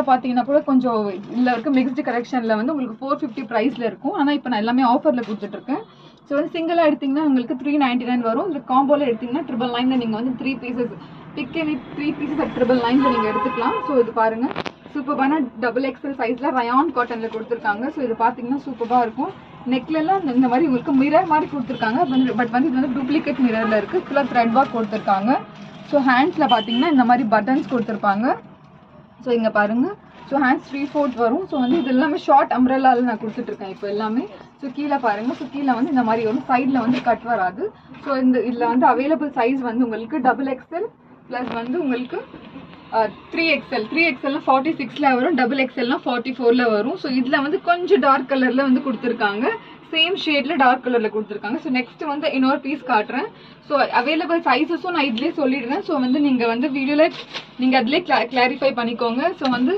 பார்த்தீங்கன்னா கூட கொஞ்சம் இதில் இருக்க மிக்ஸ்டு கலெக்ஷனில் வந்து உங்களுக்கு 450 ப்ரைஸில் இருக்கும். ஆனால் இப்போ நான் எல்லாமே ஆஃபரில் கொடுத்துட்ருக்கேன். ஸோ வந்து சிங்கிளாக எடுத்திங்கன்னா உங்களுக்கு 399 வரும். இந்த காம்போவில் எடுத்திங்கன்னா 999 நீங்கள் வந்து 3 pieces big any 3 pieces at 999 நீங்கள் எடுத்துக்கலாம். ஸோ இது பாருங்கள், சூப்பரான XXL சைஸில் ரயான் காட்டனில் கொடுத்துருக்காங்க. ஸோ இது பார்த்தீங்கன்னா சூப்பராக இருக்கும். நெக்லெல்லாம் இந்த மாதிரி உங்களுக்கு மிரர் மாதிரி கொடுத்துருக்காங்க. பட் வந்து இது வந்து டூப்ளிகேட் மிரரில் இருக்குது. ஃபுல்லாக த்ரெட் ஒர்க் கொடுத்துருக்காங்க. ஸோ ஹேண்ட்ஸில் பார்த்தீங்கன்னா இந்த மாதிரி பட்டன்ஸ் கொடுத்துருப்பாங்க. ஸோ இங்கே பாருங்கள், ஸோ ஹேண்ட்ஸ் 3/4 வரும். ஸோ வந்து இது எல்லாமே ஷார்ட் அம்ப்ரெல்லாவில் நான் கொடுத்துட்ருக்கேன் இப்போ எல்லாமே. ஸோ கீழே பாருங்கள், ஸோ கீழே வந்து இந்த மாதிரி வரும், சைடில் வந்து கட் வராது. ஸோ இதில் வந்து அவைலபிள் சைஸ் வந்து உங்களுக்கு XXL ப்ளஸ் வந்து உங்களுக்கு 3XL 46ல் வரும், XXLனா 44ல் வரும். ஸோ இதில் வந்து கொஞ்சம் டார்க் கலரில் வந்து கொடுத்துருக்காங்க, சேம் ஷேடில் டார்க் கலரில் கொடுத்துருக்காங்க. ஸோ நெக்ஸ்ட் வந்து இன்னொரு பீஸ் காட்டுறேன். ஸோ அவைலபிள் சைஸஸும் நான் இதுலேயே சொல்லிடுறேன். ஸோ வந்து நீங்கள் வந்து வீடியோவில் நீங்கள் அதிலே கிளாரிஃபை பண்ணிக்கோங்க. ஸோ வந்து